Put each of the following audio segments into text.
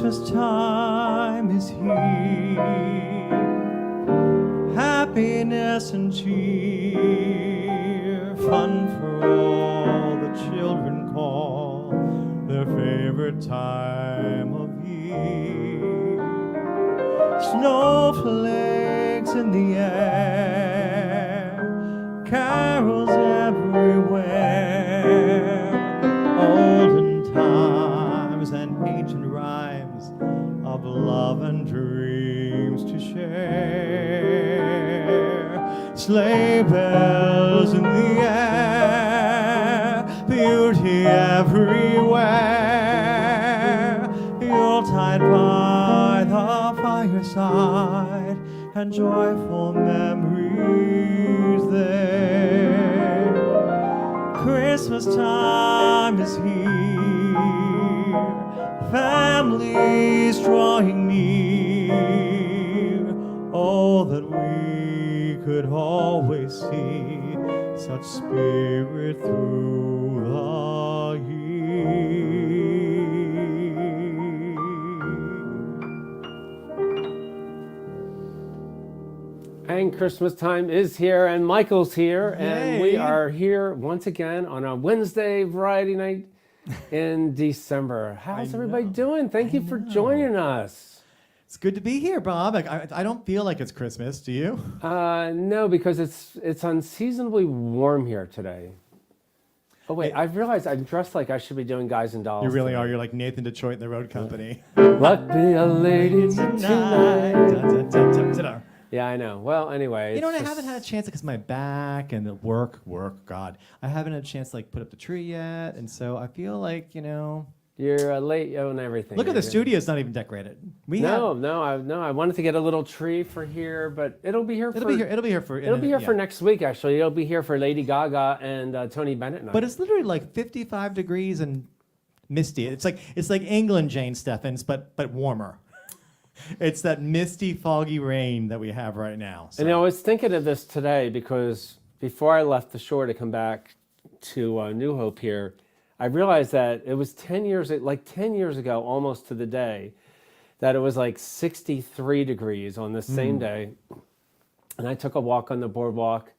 Christmas time is here, happiness and cheer, fun for all the children call their favorite time of year. Snowflakes in the air, carols everywhere, olden times and ancient rhymes of love and dreams to share. Sleigh bells in the air, beauty everywhere, Yuletide by the fireside, and joyful memories there. Christmas time is here, families drawing near. Oh, that we could always see such spirit through the year. And Christmas time is here, and Michael's here, and Yay. we are here once again on a Wednesday variety night in December. How's everybody doing? Thank you for joining us. It's good to be here, Bob. I don't feel like it's Christmas, do you? No, because it's unseasonably warm here today. Oh wait, I've realized I'm dressed like I should be doing Guys and Dolls. You really today. are. You're like Nathan Detroit and the Road Company. Luck be a lady tonight. Tonight. Yeah, I know. Well, anyway. You know, and I it's haven't had a chance because my back and the work, God. I haven't had a chance to like put up the tree yet, and so I feel like, you know. You're late on everything. Look at the studio; it's not even decorated. I wanted to get a little tree for here, but it'll be here. It'll be here for next week. Actually, it'll be here for Lady Gaga and Tony Bennett night. But it's literally like 55 degrees and misty. It's like England, Jane Steffens, but warmer. It's that misty, foggy rain that we have right now. So. And I was thinking of this today because before I left the shore to come back to New Hope here, I realized that it was 10 years ago, almost to the day, that it was like 63 degrees on this same day. And I took a walk on the boardwalk,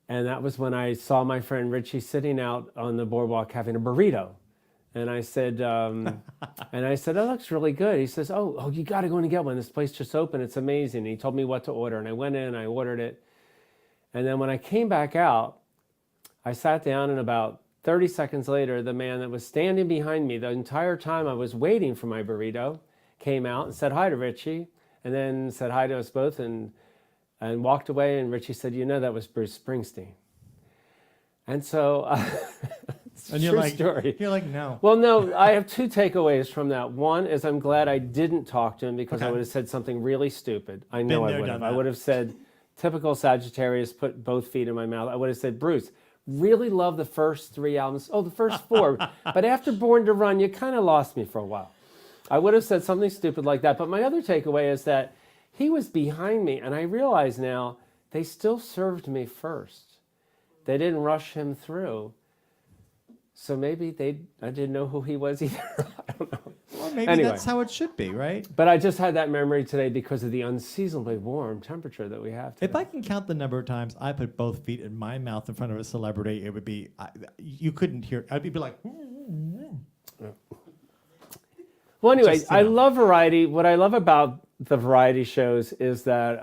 and that was when I saw my friend Richie sitting out on the boardwalk having a burrito. And I said, that looks really good. He says, oh, you got to go in and get one. This place just opened. It's amazing. And he told me what to order. And I went in, I ordered it. And then when I came back out, I sat down, and about 30 seconds later, the man that was standing behind me the entire time I was waiting for my burrito came out and said hi to Richie, and then said hi to us both and walked away. And Richie said, that was Bruce Springsteen. And so... And you're like, story. You're like, no. Well, no, I have two takeaways from that. One is I'm glad I didn't talk to him because I would have said something really stupid. I know I would have. I would have said, typical Sagittarius, put both feet in my mouth. I would have said, Bruce, really love the first 3 albums. Oh, the first 4. But after Born to Run, you kind of lost me for a while. I would have said something stupid like that. But my other takeaway is that he was behind me, and I realize now they still served me first. They didn't rush him through. So maybe I didn't know who he was either. I don't know. Well, maybe Anyway. that's how it should be, right? But I just had that memory today because of the unseasonably warm temperature that we have today. If I can count the number of times I put both feet in my mouth in front of a celebrity, it would be, you couldn't hear, I'd be like, Well, anyway, Just, you I know. love variety. What I love about the variety shows is that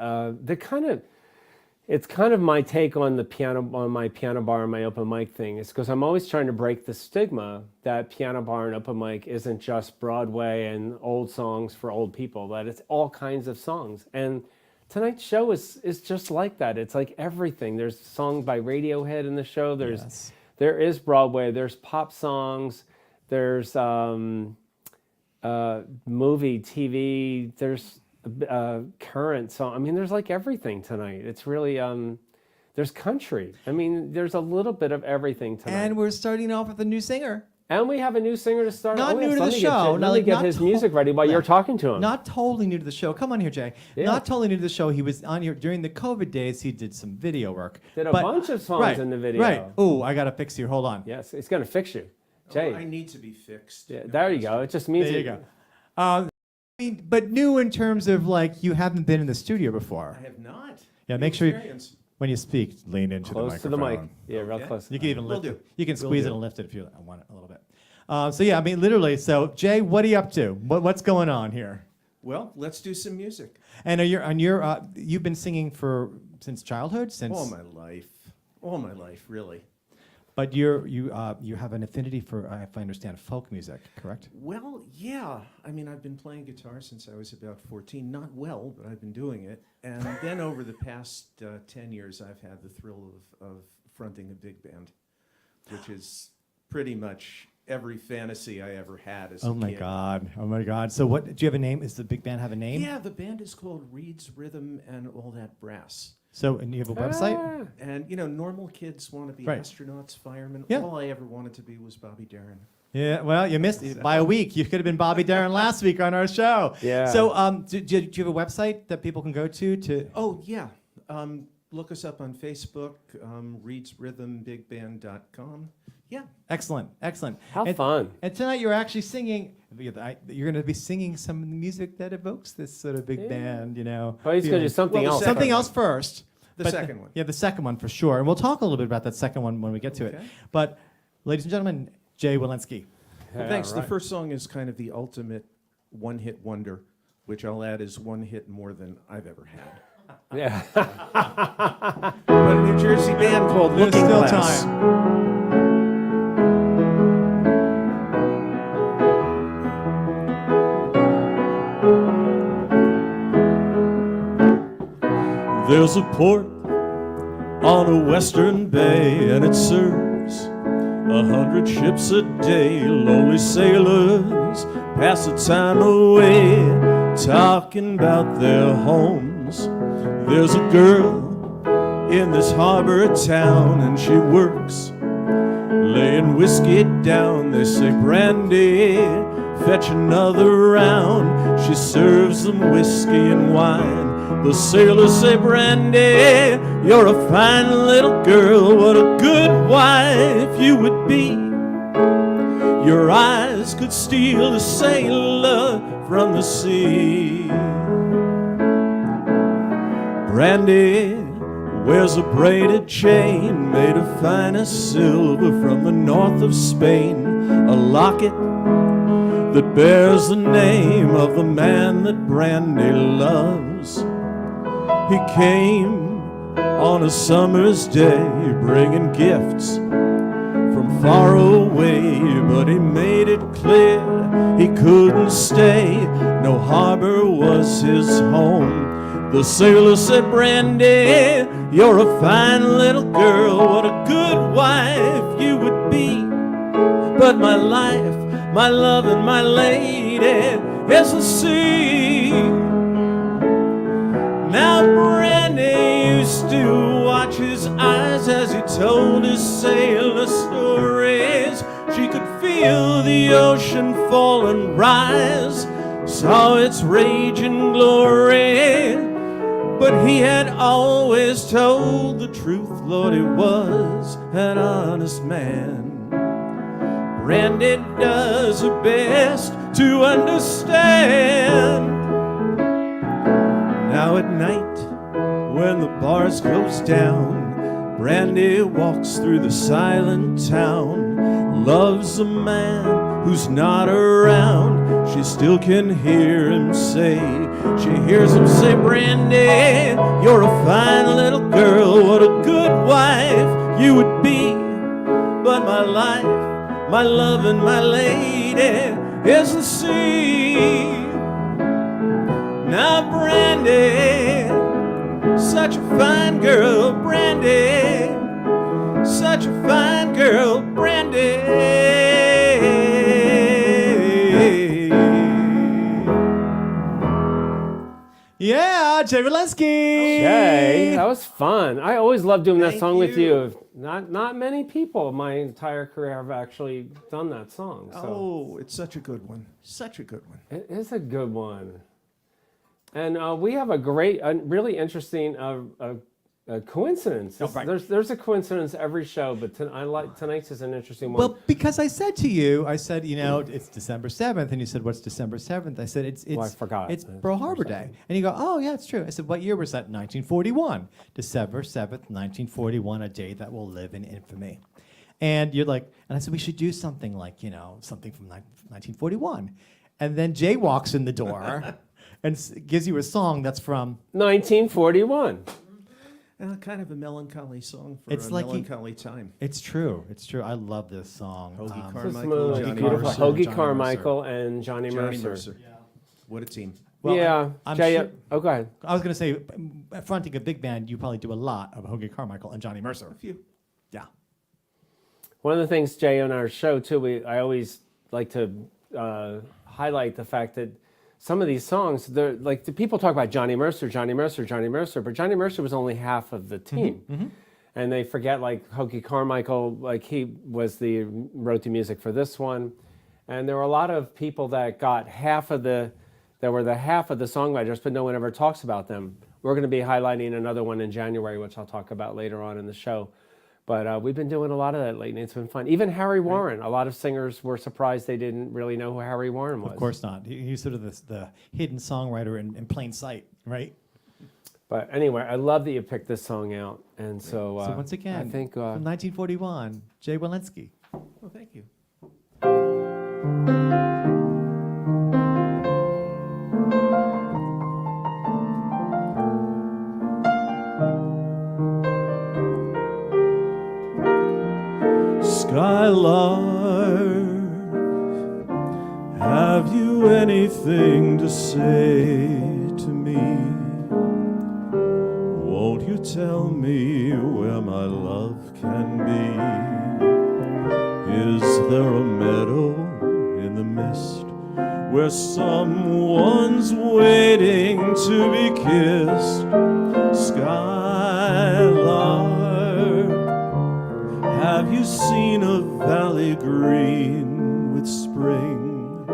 it's kind of my take on my piano bar and my open mic thing. It's because I'm always trying to break the stigma that piano bar and open mic isn't just Broadway and old songs for old people, that it's all kinds of songs. And tonight's show is just like that. It's like everything. There's a song by Radiohead in the show. yes. There is Broadway. There's pop songs. There's movie, TV. There's current song. I mean, there's like everything tonight. It's really there's country. I mean, there's a little bit of everything tonight. And we're starting off with a new singer. And we have a new singer to start. Not Oh, new yes, to let the me get show. Let Not- me get not his to- music ready while you're talking to him. Not totally new to the show. Come on here, Jay. Yeah. Not totally new to the show. He was on here during the COVID days. He did some video work. Did a But- bunch of songs right, in the video. Right. Oh, I got to fix you. Hold on. Yes, it's going to fix you. Jay. I need to be fixed. Yeah, No there you question. go. It just means There you go. I mean, but new in terms of like you haven't been in the studio before. I have not. Yeah, New make sure you, experience. when you speak, lean into close the to the microphone. mic. Yeah, real Okay. close. You can even Will lift do. it. You can Will squeeze do. it and lift it if you want it a little bit. So yeah, I mean, literally. So Jay, what are you up to? What's going on here? Well, let's do some music. And you've been singing since childhood, All my life, really. But you have an affinity for, if I understand, folk music, correct? Well, yeah. I mean, I've been playing guitar since I was about 14. Not well, but I've been doing it. And then over the past 10 years, I've had the thrill of fronting a big band, which is pretty much every fantasy I ever had as a Oh my kid. God! Oh my God! So what? Do you have a name? Does the big band have a name? Yeah, the band is called Reed's Rhythm and All That Brass. So and you have a website? Ah, And, normal kids want to be Right. astronauts, firemen. Yeah. All I ever wanted to be was Bobby Darin. Yeah. Well, you missed it by a week. You could have been Bobby Darin last week on our show. Yeah. So do you have a website that people can go to? Oh, yeah. Look us up on Facebook, reedsrhythmbig.com. Yeah. Excellent. How and, fun. And tonight you're actually singing. You're going to be singing some music that evokes this sort of big Yeah. band. Oh, he's going to do something Well, the else. second Something one. else first. The But second one. Yeah, the second one for sure. And we'll talk a little bit about that second one when we get to it. Okay. But, ladies and gentlemen, Jay Walensky. Well, Yeah, thanks. right. The first song is kind of the ultimate one-hit wonder, which I'll add is one hit more than I've ever had. Yeah. But a New Jersey band called There's Looking still Glass. time. There's a port on a western bay, and it serves 100 ships a day. Lonely sailors pass the time away, talking about their homes. There's a girl in this harbor town, and she works laying whiskey down. They say, Brandy, fetch another round. She serves them whiskey and wine. The sailors say, Brandy, you're a fine little girl. What a good wife you would be. Your eyes could steal a sailor from the sea. Brandy wears a braided chain made of finest silver from the north of Spain, a locket that bears the name of the man that Brandy loves. He came on a summer's day bringing gifts from far away, but he made it clear he couldn't stay. No harbor was his home. The sailor said, Brandy, you're a fine little girl. What a good wife you would be. But my life, my love, and my lady is the sea. Now Brandy used to watch his eyes as he told his sailor stories. She could feel the ocean fall and rise, saw its raging glory. But he had always told the truth, Lord, he was an honest man. Brandy does her best to understand. Now at night, when the bars close down, Brandy walks through the silent town, loves a man who's not around. She still can hear him say, she hears him say, Brandy, you're a fine little girl, what a good wife you would be. But my life, my love and my lady is the sea. Now Brandy, such a fine girl, Brandy, such a fine girl, Brandy. Yeah, Jay Walensky. Jay, that was fun. I always love doing that Thank song with you. you. Not many people my entire career have actually done that song. So Oh, it's such a good one. Such a good one. it is a good one. And we have a great, really interesting coincidence. Oh, right. There's a coincidence every show, but tonight's is an interesting one. Well, because I said to you, I said, you know, it's December 7th, and you said, what's December 7th? I said, it's I forgot. It's Pearl Harbor Day. And you go, oh, yeah, it's true. I said, what year was that? 1941. December 7th, 1941, a day that will live in infamy. And you're like, and I said, we should do something like, you know, something from 1941. And then Jay walks in the door and gives you a song that's from 1941. Kind of a melancholy song for It's a like melancholy time. It's true. It's true. I love this song. Hoagie It's Carmichael, smooth, Johnny beautiful. Mercer. Hoagie Johnny Carmichael and Johnny Johnny Mercer. Mercer. What a team. Well, Yeah, I'm Jay. sure- Oh, go ahead. I was going to say, fronting a big band, you probably do a lot of Hoagie Carmichael and Johnny Mercer. A few. Yeah. One of the things, Jay, on our show too, I always like to highlight the fact that some of these songs, they're like the people talk about Johnny Mercer, Johnny Mercer, Johnny Mercer, but Johnny Mercer was only half of the team, and they forget like Hoagie Carmichael, like he wrote the music for this one, and there were a lot of people that got half of the songwriters, but no one ever talks about them. We're going to be highlighting another one in January, which I'll talk about later on in the show. But we've been doing a lot of that lately. It's been fun. Even Harry Warren. A lot of singers were surprised they didn't really know who Harry Warren was. Of course not. He's sort of the hidden songwriter in plain sight, right? But anyway, I love that you picked this song out. And so, So once again, I think from 1941, Jay Walensky. Well, thank you. Skylark, have you anything to say to me? Won't you tell me where my love can be? Is there a meadow in the mist where someone's waiting to be kissed? Skylark, have you seen a valley green with spring,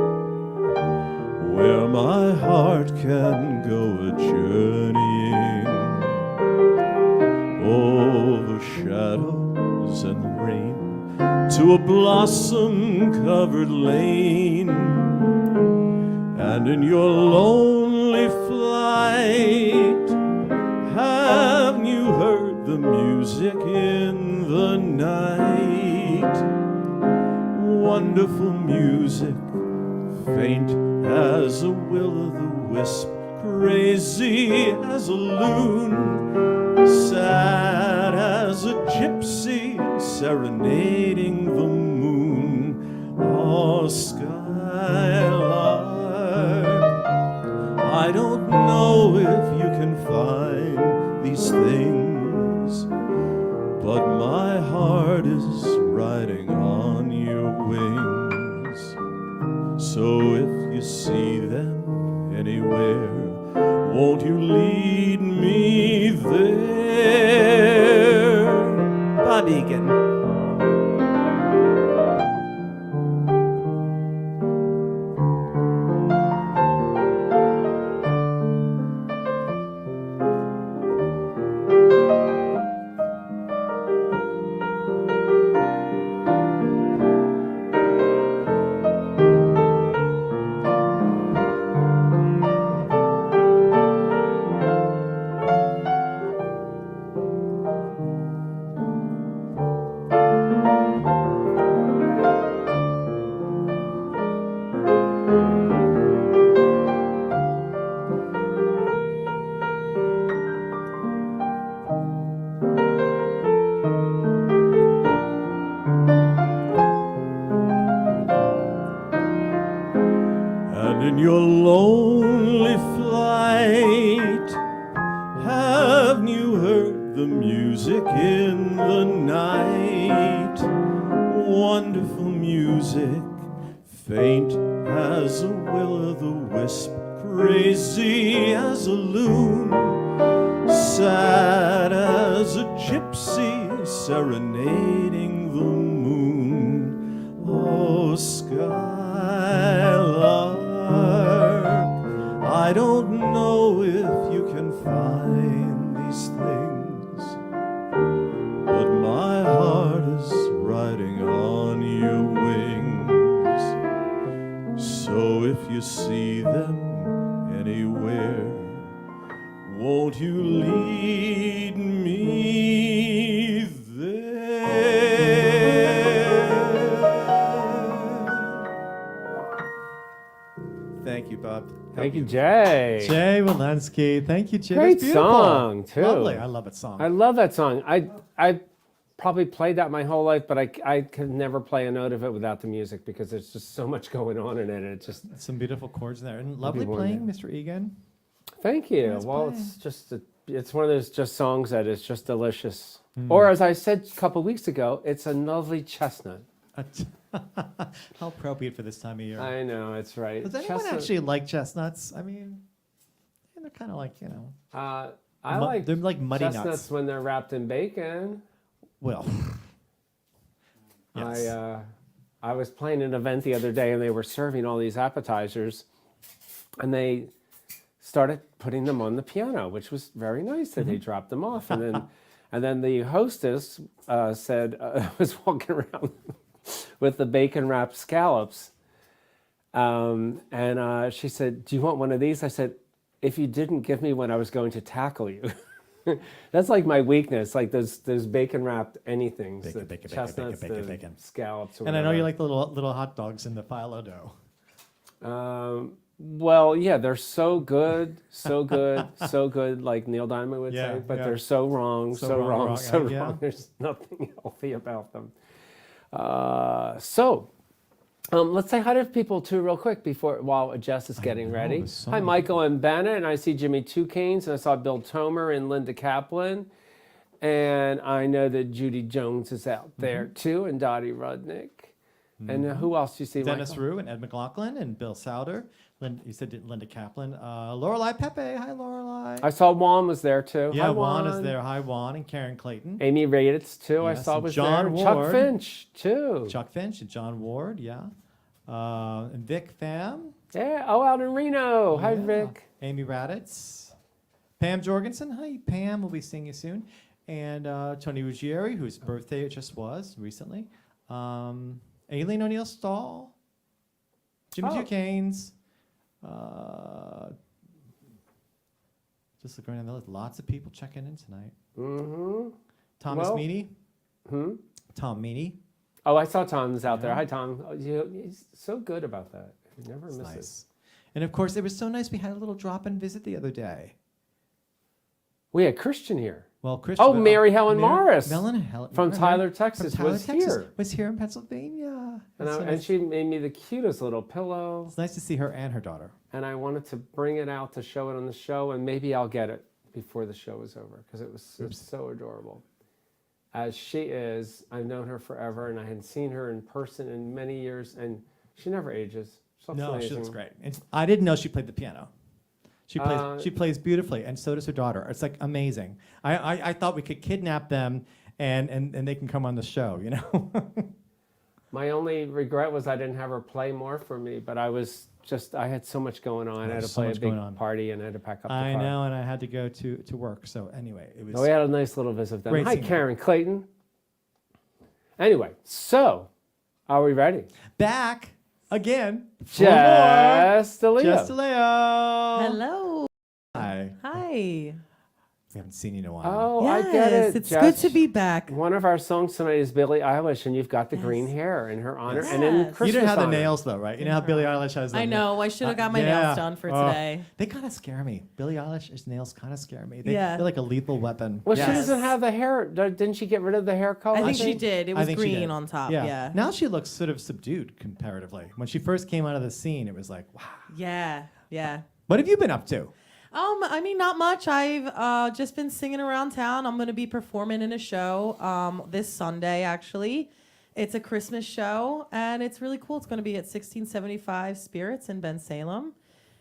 where my heart can go a-journeying over shadows and the rain to a blossom-covered lane? And in your lonely flight, have you heard the music in the night? Wonderful music, faint as a will-o'-the-wisp, crazy as a loon, sad as a gypsy serenading the moon. Oh, Skylark, I don't know if you can find these things, but my heart is riding on your wings. So if you see them anywhere, won't you lead me there? Bob Egan. music in the night, wonderful music, faint as a will-o'-the-wisp, crazy as a loon, sad as a gypsy serenading the moon. Oh, skylark, I don't know if you can find these things, but my heart is riding on your wings. So if you see them anywhere, won't you lead me there? Thank you, Bob. Thank you, Jay. Jay Walensky. Thank you, Jay. Great That's beautiful. song, too. Lovely. I love that song. I love that song. I probably played that my whole life, but I could never play a note of it without the music because there's just so much going on in it. It just Some beautiful chords in there. And lovely People in playing, there. Mr. Egan. thank you. Nice Well, playing. it's just it's one of those just songs that is just delicious. Or as I said a couple weeks ago, it's a lovely chestnut. How appropriate for this time of year. I know, it's right. Does anyone Chestnut- actually like chestnuts? I mean, they're kind of like, I mu- like they're like muddy chestnuts nuts. when they're wrapped in bacon. Well, yes. I was playing an event the other day and they were serving all these appetizers and they started putting them on the piano, which was very nice that they dropped them off. And then the hostess said, I was walking around with the bacon wrapped scallops. And she said, do you want one of these? I said, if you didn't give me one, I was going to tackle you. That's like my weakness, like those bacon wrapped anythings, Bacon, the bacon, bacon, chestnuts, bacon, the bacon. scallops. Or And I know whatever. you like the little hot dogs in the phyllo dough. Well, yeah, they're so good, so good, so good, like Neil Diamond would Yeah, say, but yeah. they're so wrong, So so wrong, wrong, wrong, so yeah. wrong. There's nothing healthy about them. Let's say hi to people too, real quick, while Jess is getting ready. there's so Hi, many Michael and Bennett, and I see Jimmy Two Canes, and I saw Bill Tomer and Linda Kaplan, and I know that Judy Jones is out there too, and Dottie Rudnick. And who else do you see? Dennis Michael? Rue and Ed McLaughlin and Bill Souder. You said Linda Kaplan. Lorelei Pepe. Hi, Lorelei. I saw Juan was there too. Yeah, Hi, Juan is there. Hi, Juan and Karen Clayton. Amy Raditz too. I Yes, saw and was John there. Chuck Ward. Finch too. Chuck Finch and John Ward, yeah. And Vic Pham. Yeah. Oh, out in Reno. Hi, Yeah. Vic. Amy Raditz. Pam Jorgensen. Hi, Pam. We'll be seeing you soon. And Tony Ruggieri, whose birthday it just was recently. Aileen O'Neill Stahl. Jimmy Oh. Two Canes. Just looking around the list. Lots of people checking in tonight. Mm-hmm. Thomas Well- Meany. Tom Meany. Oh, I saw Tom's out there. Yeah. Hi, Tom. Oh, he's so good about that. He never It's misses. nice. And of course, it was so nice. We had a little drop-in visit the other day. We had Christian here. Well, Christian. Oh, Mary Helen Morris From Tyler, Texas, was here. Was here in Pennsylvania. And, It's so and nice. she made me the cutest little pillow. It's nice to see her and her daughter. And I wanted to bring it out to show it on the show, and maybe I'll get it before the show is over because it was so adorable. As she is, I've known her forever, and I hadn't seen her in person in many years, and she never ages. She looks No, she amazing. looks great. And I didn't know she played the piano. She plays. She plays beautifully, and so does her daughter. It's like amazing. I thought we could kidnap them, and they can come on the show. You know. My only regret was I didn't have her play more for me, but I had so much going on. I had to There's so play a much big going on. party, and I had to pack up the car. I know, and I had to go to work. So anyway, it was. So we had a nice little visit with them. Great Hi, seeing you. Karen Clayton. Anyway, so are we ready? Back again. for more. Jess DeLeo. Jess DeLeo. Hello. Hi. Hi. We haven't seen you in a while. Oh, Yes, I get it. it's Jess. good to be back. One of our songs tonight is Billie Eilish, and you've got the green Yes. hair in her honor Yes. and in You Christmas You didn't have the honor. nails though, right? You know how Billie Eilish has them. I know. I should have got my yeah. nails done for Oh, today. They kind of scare me. Billie Eilish's nails kind of scare me. Yeah. They're like a lethal weapon. Well, she Yes. doesn't have the hair. Didn't she get rid of the hair color? I think think- she did. It I was think she green did. on top. Yeah. Now she looks sort of subdued comparatively. When she first came out of the scene, it was like, wow. Yeah. Yeah. What have you been up to? I mean, not much. I've just been singing around town. I'm going to be performing in a show this Sunday, actually. It's a Christmas show, and it's really cool. It's going to be at 1675 Spirits in Bensalem.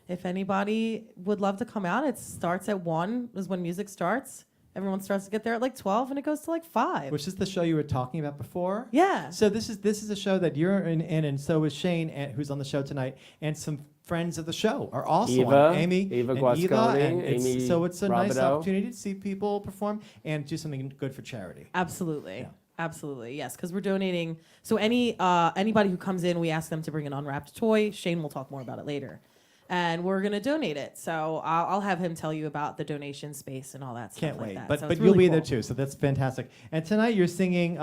If anybody would love to come out, it starts at 1 is when music starts. Everyone starts to get there at like 12, and it goes to like 5. Which is the show you were talking about before? Yeah. So this is a show that you're in, and so is Shane, who's on the show tonight, and some friends of the show are also Eva, on. Amy, Eva and Guasconi, and Amy so it's a nice Robideau. opportunity to see people perform and do something good for charity. Absolutely. Yeah. Absolutely. Yes, because we're donating. So anybody who comes in, we ask them to bring an unwrapped toy. Shane will talk more about it later. And we're going to donate it. So I'll have him tell you about the donation space and all that stuff. Can't like wait. that. But So but it's you'll really be there cool. too, so that's fantastic. And tonight you're singing.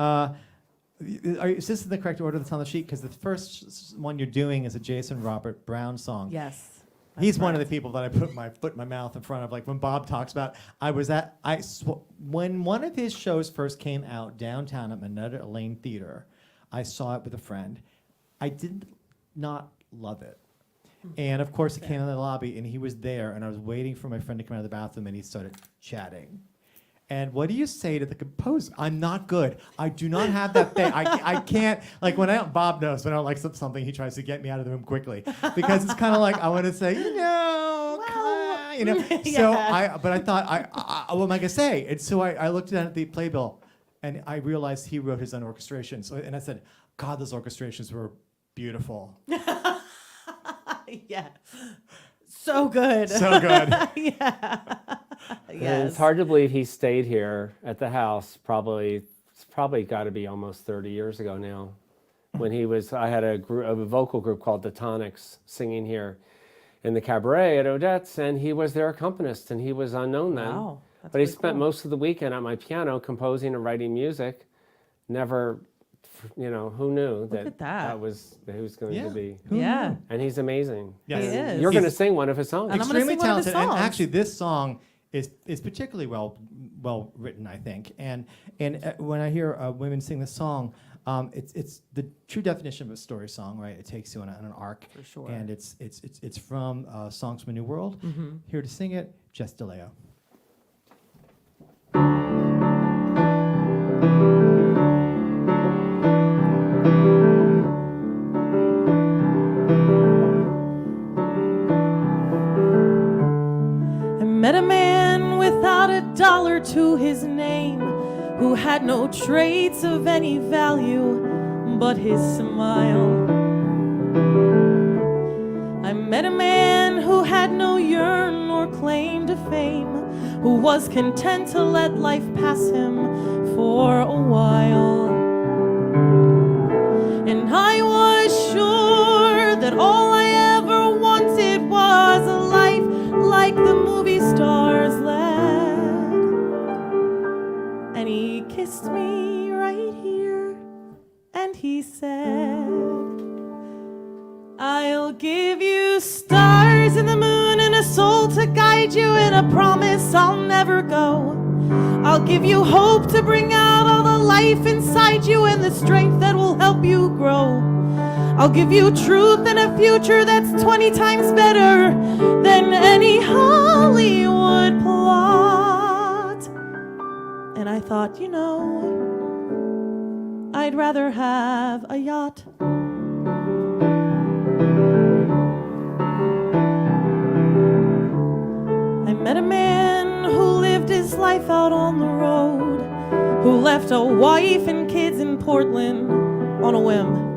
Is this in the correct order that's on the sheet? Because the first one you're doing is a Jason Robert Brown song. Yes. He's that's one of the correct. people that I put my foot in my mouth in front of. Like when Bob talks about, when one of his shows first came out downtown at Minetta Lane Theater, I saw it with a friend. I did not love it. And of course, it came in the lobby, and he was there, and I was waiting for my friend to come out of the bathroom, and he started chatting. And what do you say to the composer? I'm not good. I do not have that thing. I can't, like Bob knows when I don't like something, he tries to get me out of the room quickly. Because it's kind of like, I want to say, So I thought, what am I going to say? And so I looked down at the playbill, and I realized he wrote his own orchestration. And I said, God, those orchestrations were beautiful. Yeah. So good. So good. Yeah. And Yes. it's hard to believe he stayed here at the house. It's probably got to be almost 30 years ago now. When I had a vocal group called the Tonics singing here in the cabaret at Odette's, and he was their accompanist, and he was unknown then. Wow. That's But he really spent cool. most of the weekend at my piano composing and writing music. Never, who knew at that. was who was going to be. Who Yeah. knew? And he's amazing. Yes. He is. You're going to He's sing one of his songs. And I'm gonna extremely sing one of his talented, and songs. actually, this song is particularly well written, I think. And when I hear women sing this song, it's the true definition of a story song, right? It takes you on an arc. For sure. And it's from Songs from a New World. Mm-hmm. Here to sing it, Jess DeLeo. I met a man without a dollar to his name, who had no traits of any value but his smile. I met a man who had no yearn nor claim to fame, who was content to let life pass him for a while. And I was sure that all I ever wanted was a life like the movie stars led. And he kissed me right here, and he said, I'll give you stars and the moon and a soul to guide you, and a promise I'll never go. I'll give you hope to bring out all the life inside you and the strength that will help you grow. I'll give you truth and a future that's 20 times better than any Hollywood plot. And I thought, I'd rather have a yacht. I met a man who lived his life out on the road, who left a wife and kids in Portland on a whim.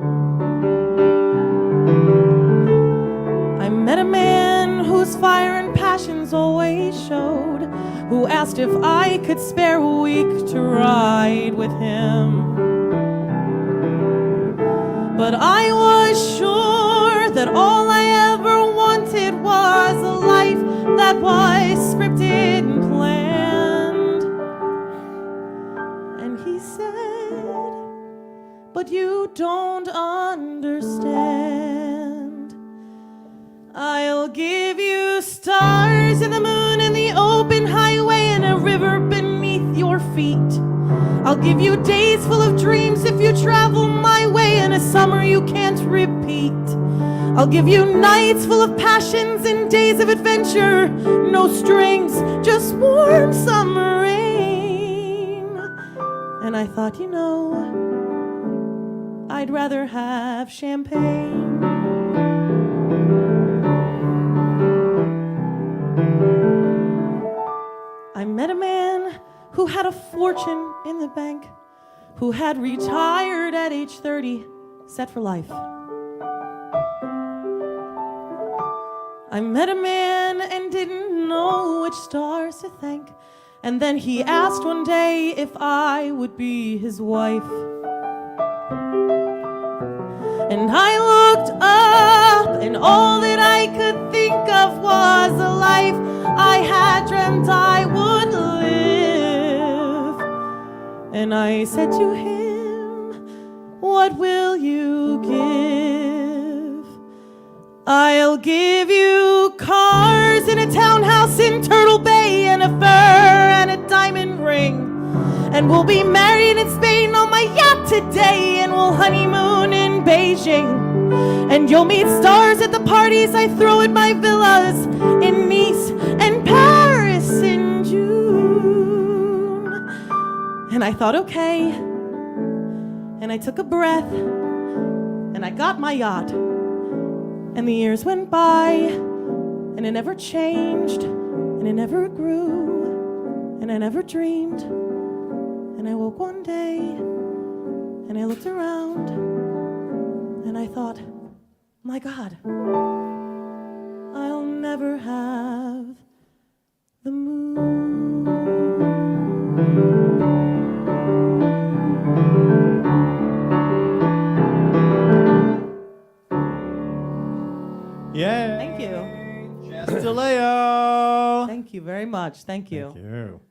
I met a man whose fire and passions always showed, who asked if I could spare a week to ride with him. But I was sure that all I ever wanted was a life that was scripted and planned. And he said, but you don't understand. I'll give you stars and the moon and the open highway and a river beneath your feet. I'll give you days full of dreams if you travel my way, and a summer you can't repeat. I'll give you nights full of passions and days of adventure adventure, no strings, just warm summer rain. And I thought, I'd rather have champagne. I met a man who had a fortune in the bank, who had retired at age 30, set for life. I met a man and didn't know which stars to thank, and then he asked one day if I would be his wife. And I looked up, and all that I could think of was a life I had dreamt I would live. And I said to him, what will you give? I'll give you cars and a townhouse in Turtle Bay and a fur and a diamond ring. And we'll be married in Spain on my yacht today, and we'll honeymoon in Beijing. And you'll meet stars at the parties I throw at my villas in Nice and Paris in June. And I thought, okay. And I took a breath, and I got my yacht. And the years went by, and it never changed, and it never grew, and I never dreamed. And I woke one day, and I looked around, and I thought, my God, I'll never have the moon. Yeah. Thank you. Jess DeLeo. Thank you very much. Thank you. Thank you.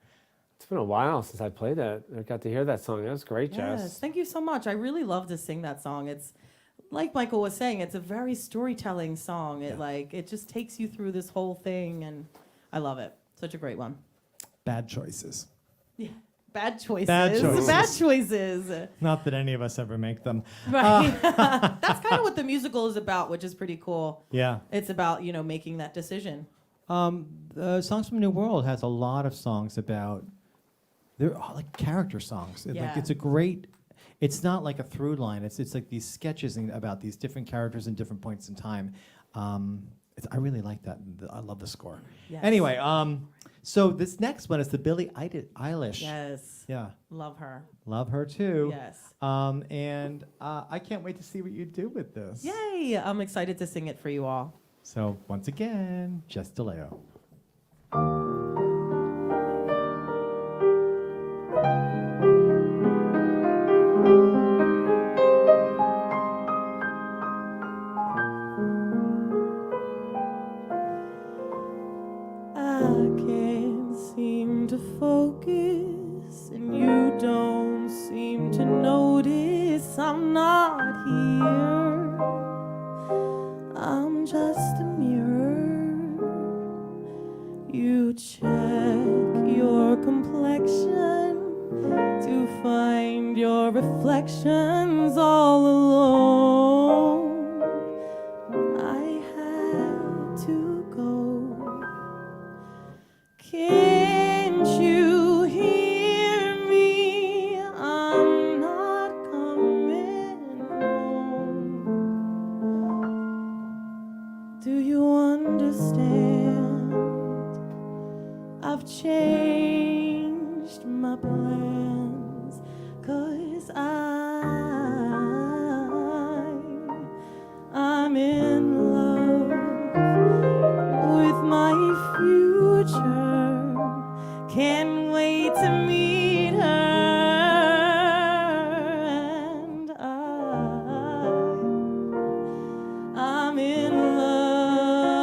It's been a while since I played that. I got to hear that song. That was great, Yes, Jess. thank you so much. I really love to sing that song. It's like Michael was saying, it's a very storytelling song. It just takes you through this whole thing, and I love it. Such a great one. Bad choices. Yeah. Bad choices. Bad choices. Bad choices. Not that any of us ever make them. Right. That's kind of what the musical is about, which is pretty cool. Yeah. It's about, making that decision. Songs from New World has a lot of songs about, they're all like character songs. Yeah. It's it's not like a through line. It's like these sketches about these different characters in different points in time. I really like that. I love the score. Yes. Anyway, so this next one is the Billie Eilish. Yes. Yeah. Love her. Love her too. Yes. And I can't wait to see what you do with this. Yay. I'm excited to sing it for you all. So once again, Jess DeLeo. I can't seem to focus, and you don't seem to notice I'm not here. I'm just a mirror. You check your complexion to find your reflections all alone. I had to go. Can't you hear me? I'm not coming home. Do you understand? I've changed my plans, 'cause I'm in love with my future. Can't wait to meet her, and I'm in love,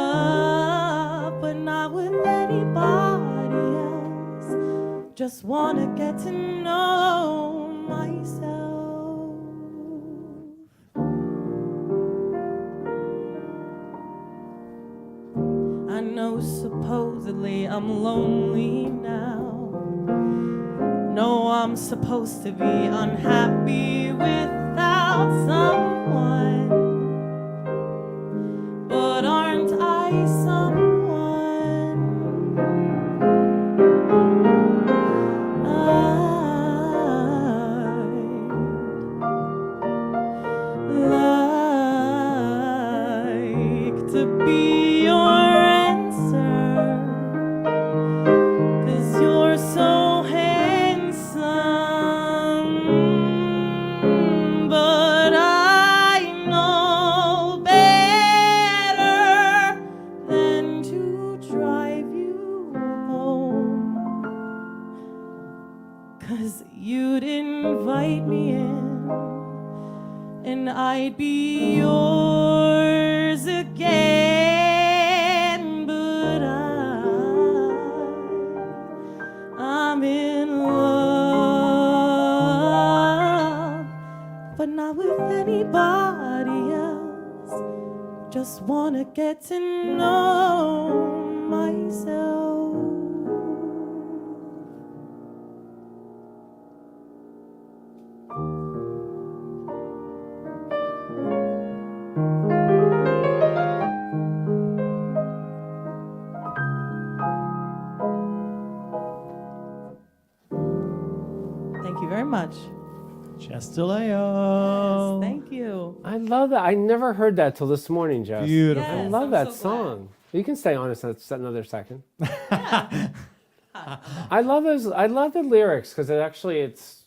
but not with anybody else. Just wanna get to know myself. I know supposedly I'm lonely now. No, I'm supposed to be unhappy without someone. But aren't I someone? is you'd invite me in, and I'd be yours again. But I'm in love, but not with anybody else. Just wanna get to know myself. Thank you very much. Chestaleo. Thank you. I love that. I never heard that till this morning, Jess. Beautiful. I Yes, love I'm that so glad. song. You can stay on us another second. I love those. I love the lyrics because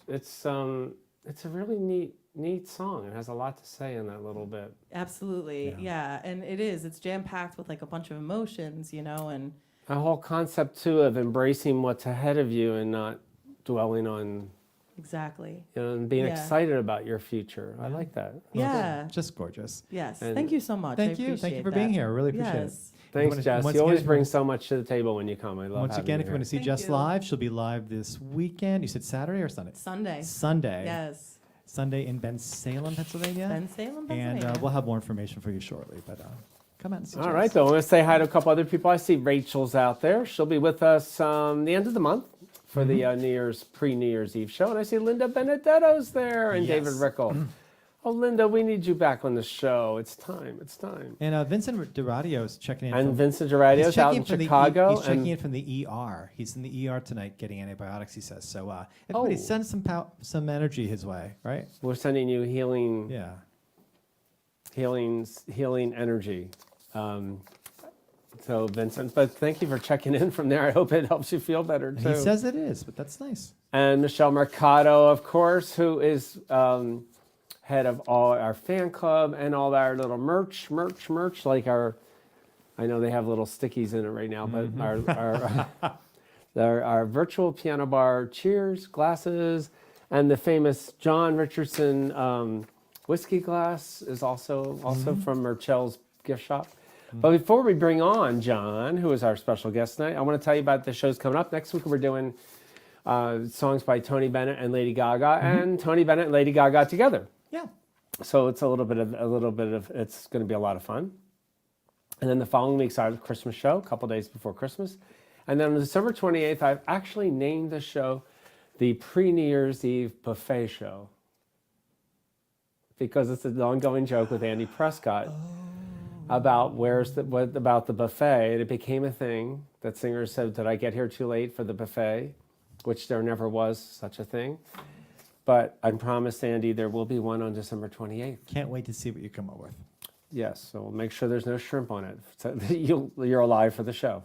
it's a really neat song. It has a lot to say in that little bit. Absolutely. Yeah. And it is. It's jam packed with like a bunch of emotions, you know, and A whole concept too of embracing what's ahead of you and not dwelling on, exactly. and being Yeah. excited about your future. I like that. Yeah. Just gorgeous. Yes. And Thank you so much. Thank I you. Thank you appreciate for being that. here. I really appreciate Yes. Thanks, Once Jess. again, You always if you bring wanna- so much to the table when you come. I love Once having again, you if you want to see Thank Jess you. live, she'll be live this weekend. You said Saturday or Sunday? Sunday. Sunday. Yes. Sunday in Bensalem, Pennsylvania. Bensalem, And Pennsylvania. we'll have more information for you shortly. But come out and see All Jess. right, though. I want to say hi to a couple other people. I see Rachel's out there. She'll be with us the end of the month for the pre-New Year's Eve show. And I see Linda Benedetto's there and David Yes. Rickle. Oh, Linda, we need you back on the show. It's time. It's time. And Vincent DeRadio is checking in. And from, Vincent he's DeRadio's out checking in from the Chicago. he's checking and in from the ER. He's in the ER tonight getting antibiotics, he says. So everybody Oh. send some energy his way, right? we're sending you healing energy. So, Vincent, but thank you for checking in from there. I hope it helps you feel better, too. He says it is, but that's nice. And Michelle Mercado, of course, who is head of all our fan club and all our little merch, like our, I know they have little stickies in it right now, but our virtual piano bar cheers, glasses, and the famous John Richardson whiskey glass is also from Merchelle's gift shop. But before we bring on John, who is our special guest tonight, I want to tell you about the shows coming up. Next week we're doing songs by Tony Bennett and Lady Gaga, and Tony Bennett and Lady Gaga together. Yeah. So it's a little bit of it's going to be a lot of fun. And then the following week's our Christmas show, a couple days before Christmas. And then on December 28th, I've actually named the show the Pre-New Year's Eve Buffet Show, because it's an ongoing joke with Andy Prescott about about the buffet. And it became a thing that singers said, did I get here too late for the buffet? Which there never was such a thing. But I promised Andy there will be one on December 28th. Can't wait to see what you come up with. Yes, so we'll make sure there's no shrimp on it, so that you're alive for the show.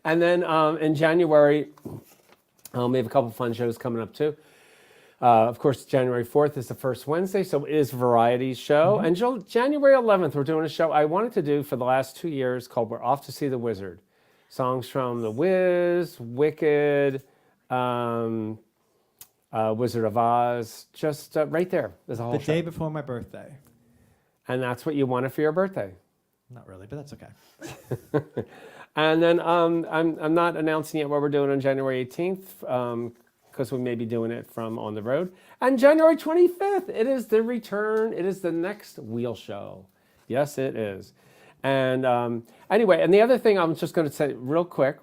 And then in January, we have a couple fun shows coming up too. Of course, January 4th is the first Wednesday, so it is a variety show. And January 11th, we're doing a show I wanted to do for the last 2 years called We're Off to See the Wizard. Songs from The Wiz, Wicked, Wizard of Oz, just right there. There's a whole The show. day before my birthday. And that's what you wanted for your birthday. Not really, but that's okay. And then I'm not announcing yet what we're doing on January 18th because we may be doing it from on the road. And January 25th, it is the return. It is the next wheel show. Yes, it is. And anyway, and the other thing I'm just going to say real quick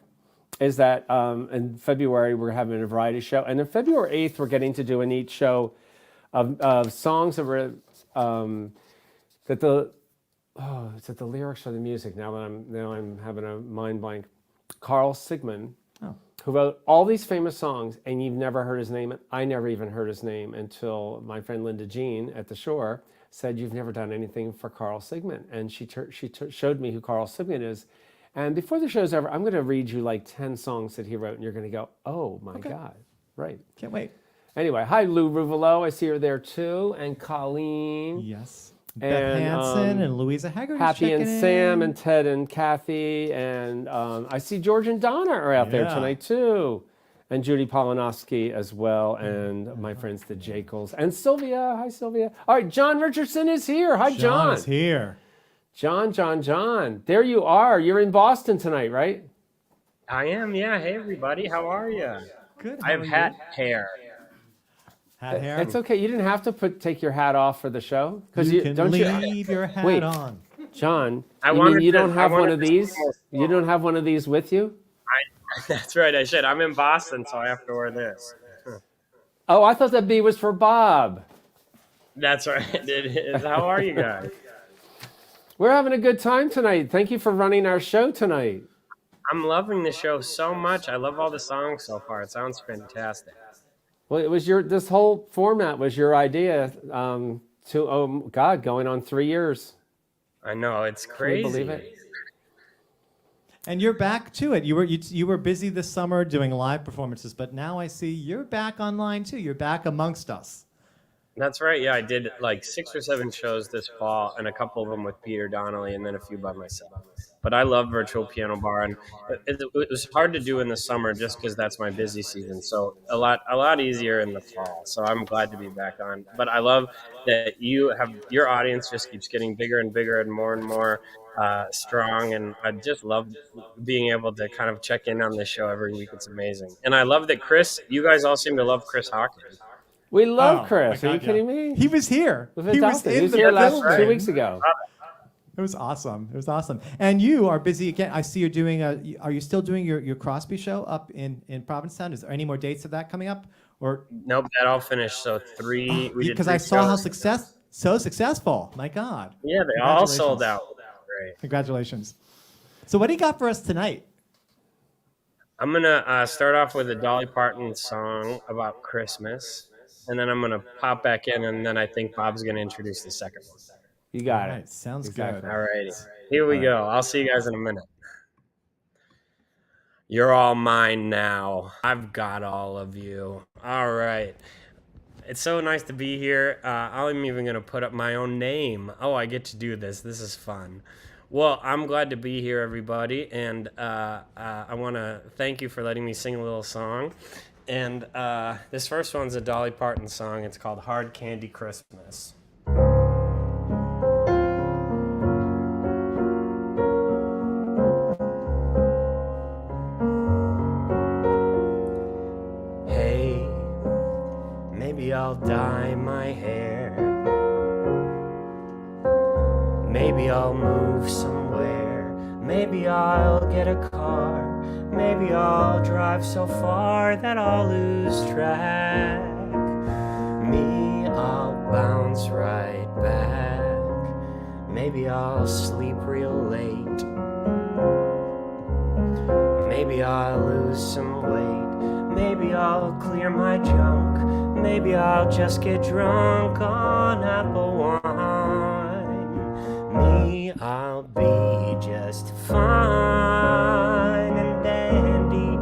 is that in February we're having a variety show. And on February 8th, we're getting to do a neat show of songs that were that the is it the lyrics or the music? Now I'm having a mind blank. Carl Sigman, who wrote all these famous songs, and you've never heard his name. And I never even heard his name until my friend Linda Jean at the Shore said, "You've never done anything for Carl Sigman," and she showed me who Carl Sigman is. And before the show's over, I'm going to read you like 10 songs that he wrote, and you're going to go, "Oh my God!" Right? Can't wait. Anyway, hi Lou Ruvalo, I see her there too, and Colleen. Yes. And, Beth Hansen and Louisa Haggard. Happy and Sam and Ted and Kathy, and I see George and Donna are out there Yeah. tonight too, and Judy Polonofsky as well, and my friends the Jekyls, and Sylvia. Hi, Sylvia. All right, John Richardson is here. Hi, John. John is here. John. There you are. You're in Boston tonight, right? I am, yeah. Hey, everybody. How are you? Good. I have hat hair. Hat hair. It's okay. You didn't have to take your hat off for the show You can leave your hat Wait. on. John, I you wanted mean you to- don't I have one wanted of to these? see more You don't have one of these with you? That's right. I should. I'm in Boston, so I have to wear this. Oh, I thought that B was for Bob. That's right. It is. How are you guys? We're having a good time tonight. Thank you for running our show tonight. I'm loving the show so much. I love all the songs so far. It sounds fantastic. Well, it was this whole format was your idea going on 3 years. I know. It's Can crazy. you believe it? And you're back to it. You were busy this summer doing live performances, but now I see you're back online too. You're back amongst us. That's right. Yeah, I did like 6 or 7 shows this fall, and a couple of them with Peter Donnelly, and then a few by myself. But I love Virtual Piano Bar, and it was hard to do in the summer just because that's my busy season. So a lot easier in the fall. So I'm glad to be back on. But I love that your audience just keeps getting bigger and bigger and more strong, and I just love being able to kind of check in on this show every week. It's amazing, and I love that you guys all seem to love Chris Hawkins. We love Oh, Chris. my Are you God, kidding yeah. me? He was here. With He was Adopted. in He was the here last building. 2 weeks ago. It was awesome. It was awesome. And you are busy again. I see you're doing are you still doing your Crosby show up in Provincetown? Is there any more dates of that coming up? Or Nope, that all finished. So we did because 3 I saw how shows. so successful. My God. Yeah, they all Congratulations. sold out. Great. Congratulations. So what do you got for us tonight? I'm gonna start off with a Dolly Parton song about Christmas, and then I'm gonna pop back in, and then I think Bob's gonna introduce the second one. You got All it. right, sounds Exactly. good. All righty, here we go. I'll see you guys in a minute. You're all mine now. I've got all of you. All right. It's so nice to be here. I'm even going to put up my own name. Oh, I get to do this. This is fun. Well, I'm glad to be here, everybody. And I want to thank you for letting me sing a little song. And this first one's a Dolly Parton song. It's called Hard Candy Christmas. Hey, maybe I'll dye my hair. Maybe I'll move somewhere. Maybe I'll get a car. Maybe I'll drive so far that I'll lose track. Me, I'll bounce right back. Maybe I'll sleep real late. Maybe I'll lose some weight. Maybe I'll clear my junk. Maybe I'll just get drunk on apple wine. Me, I'll be just fine and dandy.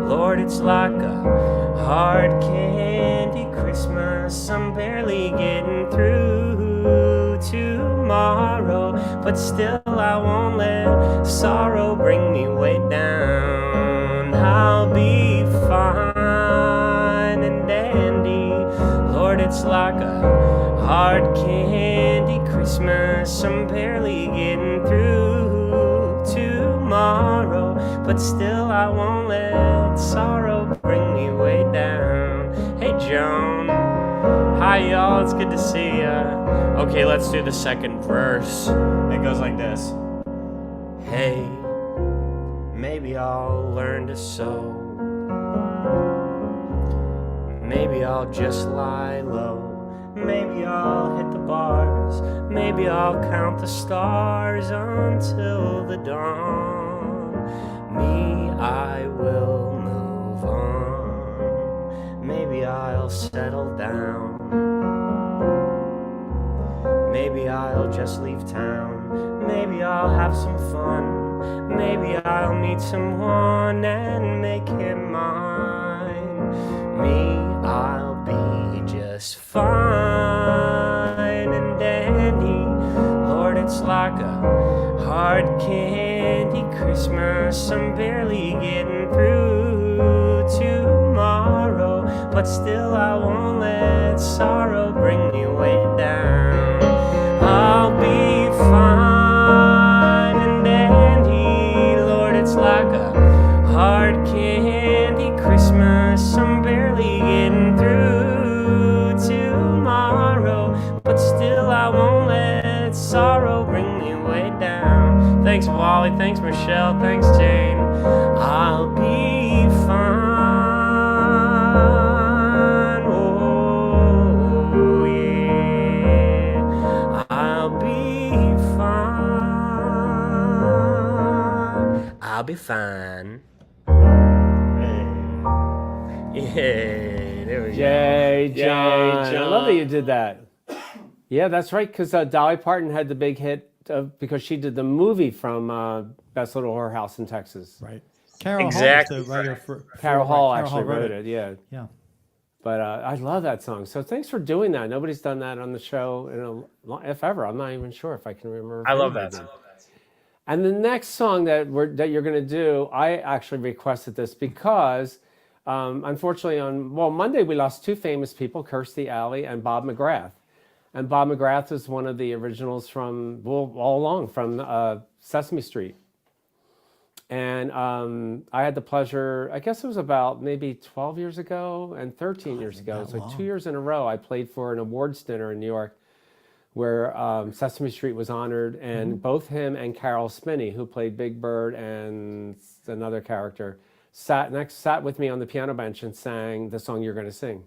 Lord, it's like a hard candy Christmas. I'm barely getting through tomorrow, but still I won't let sorrow bring me way down. I'll be fine and dandy. Lord, it's like a hard candy Christmas. I'm barely getting through tomorrow, but still I won't let sorrow bring me way down. Hey, Joan. Hi, y'all. It's good to see ya. Okay, let's do the second verse. It goes like this. Hey, maybe I'll learn to sew. Maybe I'll just lie low. Maybe I'll hit the bars. Maybe I'll count the stars until the dawn. Me, I will move on. Maybe I'll settle down. Maybe I'll just leave town. Maybe I'll have some fun. Maybe I'll meet someone and make him mine. Me, I'll be just fine and dandy. Lord, it's like a hard candy Christmas. I'm barely getting through tomorrow. but still I won't let sorrow bring me way down. I'll be fine and dandy, Lord, it's like a hard candy Christmas. I'm barely getting through tomorrow, but still I won't let sorrow bring me way down. Thanks, Wally. Thanks, Michelle. Thanks, Jane. I'll be fine. Oh, yeah. I'll be fine. I'll be fine. Yeah, there we go. Yay, John. I love that John. you did that. Yeah, that's right, because Dolly Parton had the big hit because she did the movie from Best Little Whorehouse in Texas. Right. Carol Exactly Hall was the writer for Carol Hall Carol actually wrote it, yeah. Yeah. But I love that song. So thanks for doing that. Nobody's done that on the show in if ever. I'm not even sure if I can remember. I love anybody that. did. And the next song that you're going to do, I actually requested this because, unfortunately, on Monday we lost two famous people, Kirstie Alley and Bob McGrath. And Bob McGrath is one of the originals from all along from Sesame Street. And I had the pleasure, I guess it was about maybe 12 years ago and 13 years ago. So 2 years in a row, I played for an awards dinner in New York where Sesame Street was honored, and both him and Carol Spinney, who played Big Bird and another character, sat with me on the piano bench and sang the song you're going to sing.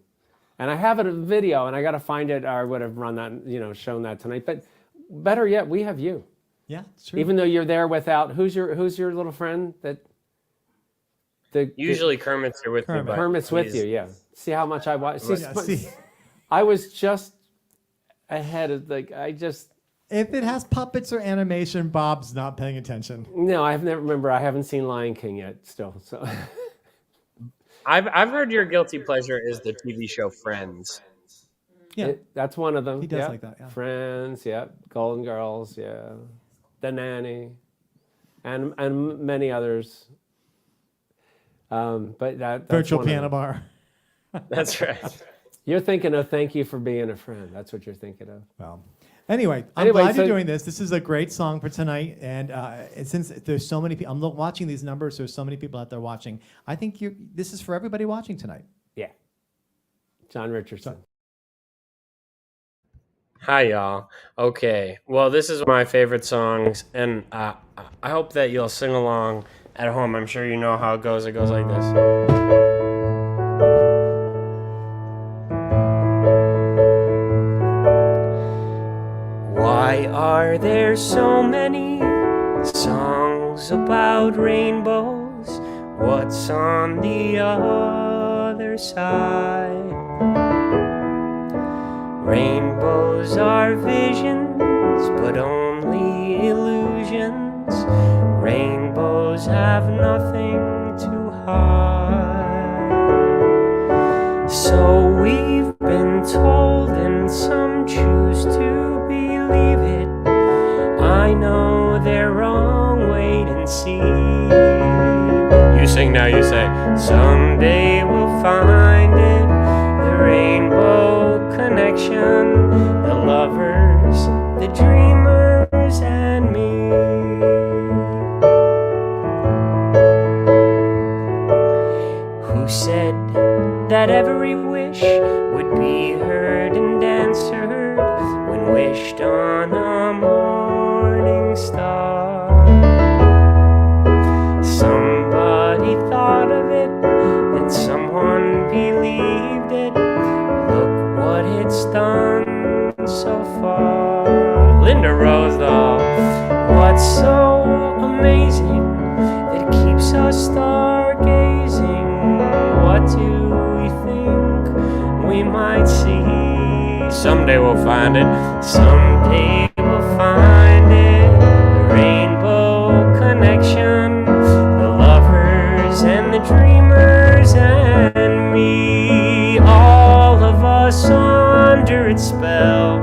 And I have it in video, and I got to find it. Or I would have run that, shown that tonight. But better yet, we have you. Yeah, it's true. Even though you're there without who's your little friend that. Usually Kermit's here with me, but Kermit's with he's- you, yeah. See how much I watch. Yeah, see, I was just ahead of if it has puppets or animation, Bob's not paying attention. No, I haven't seen Lion King yet still. So I've heard your guilty pleasure is the TV show Friends. Yeah, that's one of them. He does yeah. like that, yeah. Friends, yeah. Golden Girls, yeah. The Nanny, and many others. But that's Virtual one of Piano them. Bar. That's right. You're thinking of Thank You for Being a Friend. That's what you're thinking of. Well, anyway, I'm Anyway, glad so- you're doing this. This is a great song for tonight, and since there's so many people, I'm watching these numbers. There's so many people out there watching. I think this is for everybody watching tonight. Yeah. John Richardson. Hi, y'all. Okay, well, this is one of my favorite songs, and I hope that you'll sing along at home. I'm sure you know how it goes. It goes like this. Why are there so many songs about rainbows? What's on the other side? Rainbows are visions, but only illusions. Rainbows have nothing to hide. So we've been told, and some choose to believe it. I know they're wrong, wait and see. You sing now, you say, someday we'll find it. The rainbow connection, the lovers, the dreamers, and me. Who said that every wish would be heard and answered when wished on a morning star? Somebody thought of it, then someone believed it. Look what it's done so far. Linda Rosedal, what's so amazing that keeps us stargazing? What do we think we might see? Someday we'll find it. Someday we'll find it. The rainbow connection, the lovers and the dreamers and me. All of us under its spell.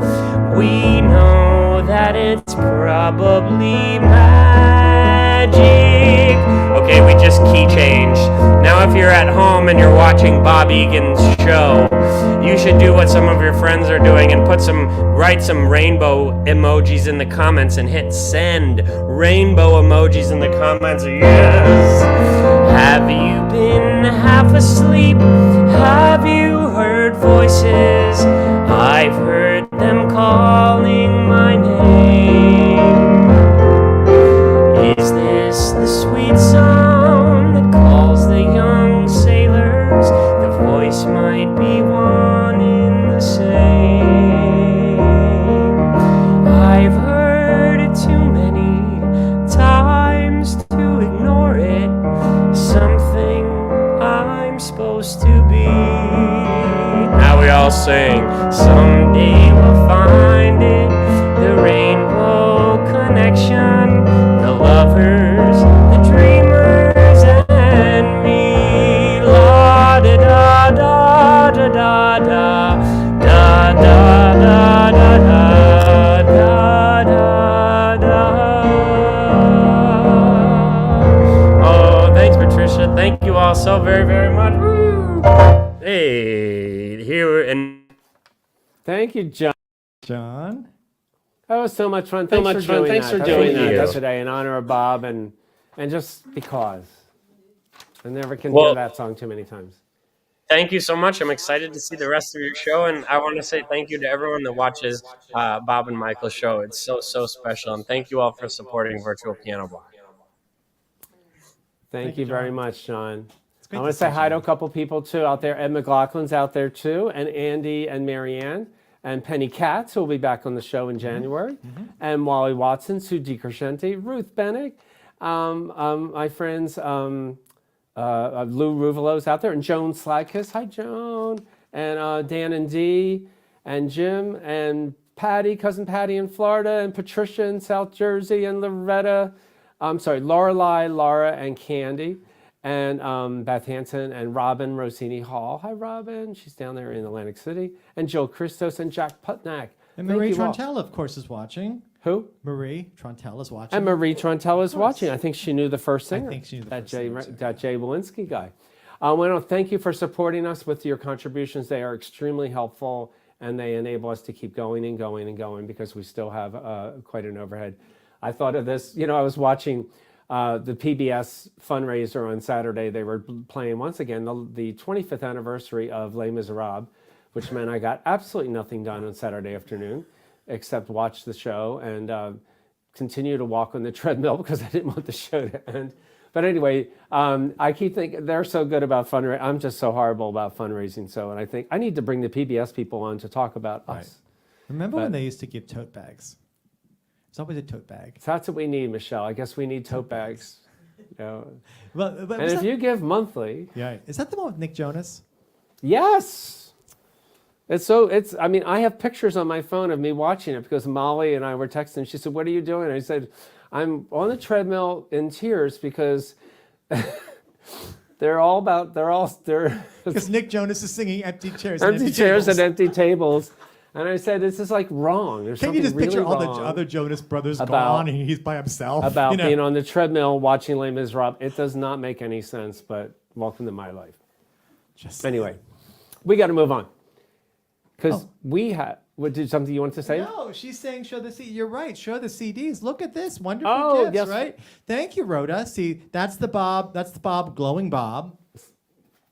We know that it's probably magic. Okay, Okay, we just key changed. Now if you're at home and you're watching Bob Egan's show, you should do what some of your friends are doing and write some rainbow emojis in the comments and hit send. Rainbow emojis in the comments. Yes. Have you been half asleep? Have you heard voices? I've heard them calling my name. Is this the sweet song that calls the young sailors? The voice might be one in the same. I've heard it too many times to ignore it. Something I'm supposed to be. Now we all sing. Someday we'll find it. The rainbow connection. The lovers, the dreamers, and me. La da da da da da da da da da da da da da. Oh, thanks, Patricia. Thank you all so very, very much. Woo! Hey, here and Thank you, John. John? That was so much fun. Thanks for doing that today in honor of Bob and just because. I never can hear that song too many times. thank you so much. I'm excited to see the rest of your show, and I want to say thank you to everyone that watches Bob and Michael's show. It's so special, and thank you all for supporting Virtual Piano Bar. Thank you very much, John. I great want to to say see hi you. to a couple people too out there. Ed McLaughlin's out there too, and Andy and Marianne, and Penny Katz, who will be back on the show in January, and Wally Watson, Sue DiCrescenti, Ruth Bennick, my friends Lou Ruvelo's out there, and Joan Slakus. Hi, Joan. And Dan and Dee, and Jim, and Patty, cousin Patty in Florida, and Patricia in South Jersey, and Loretta. Lorelei, Laura, and Candy, and Beth Hansen, and Robin Rossini Hall. Hi, Robin. She's down there in Atlantic City. And Jill Christos and Jack Putnack. And Thank Marie you all. Trontell, of course, is watching. Who? Marie Trontell is watching. And Marie Trontell is watching. I think she knew the first singer. think she knew the that first Jay, singer, too. that Jay Walensky guy. I want to thank you for supporting us with your contributions. They are extremely helpful, and they enable us to keep going and going and going because we still have quite an overhead. I thought of this, I was watching the PBS fundraiser on Saturday. They were playing once again the 25th anniversary of Les Miserables, which meant I got absolutely nothing done on Saturday afternoon except watch the show and continue to walk on the treadmill because I didn't want the show to end. But anyway, I keep thinking they're so good about fundraising. I'm just so horrible about fundraising. And I think I need to bring the PBS people on to talk about us. Remember when they used to give tote bags? It's always a tote bag. So that's what we need, Michelle. I guess we need tote bags. But And was if that- you give monthly, yeah, is that the one with Nick Jonas? yes. I have pictures on my phone of me watching it because Molly and I were texting. She said, "What are you doing?" I said, "I'm on the treadmill in tears because they're Because Nick Jonas is singing empty chairs. and empty chairs tables. and empty tables." And I said, "This is like wrong. There's Can you something just picture really all the wrong other Jonas brothers about- gone and he's by himself? about you know? being on the treadmill watching Les Miserables. It does not make any sense, but welcome to my life." Just Anyway, we got to move on because we had. What did something you wanted to say? No, she's saying show the CD. You're right. Show the CDs. Look at this wonderful Oh, gifts, yes. right? Thank you, Rhoda. See, that's the Bob. That's the Bob, glowing Bob.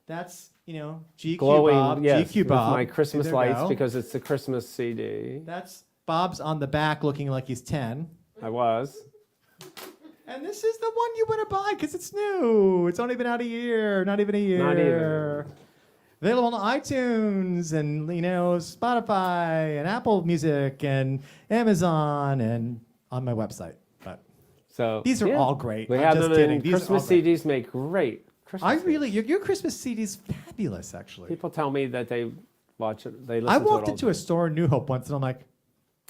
That's GQ Glowing, Bob, yes, GQ with Bob. my See, Christmas there you lights go. because it's the Christmas CD. That's Bob's on the back, looking like he's 10. I was. And this is the one you want to buy because it's new. It's only been out a year, not even a year. Not even. Available on iTunes and Spotify and Apple Music and Amazon and on my website. But So these are yeah. all great. We I'm have just them kidding. in These are Christmas all great. CDs make great Christmas. Your Christmas CD's fabulous, actually. People tell me that they watch it. They listen I to walked it all into a store in New Hope once and I'm like,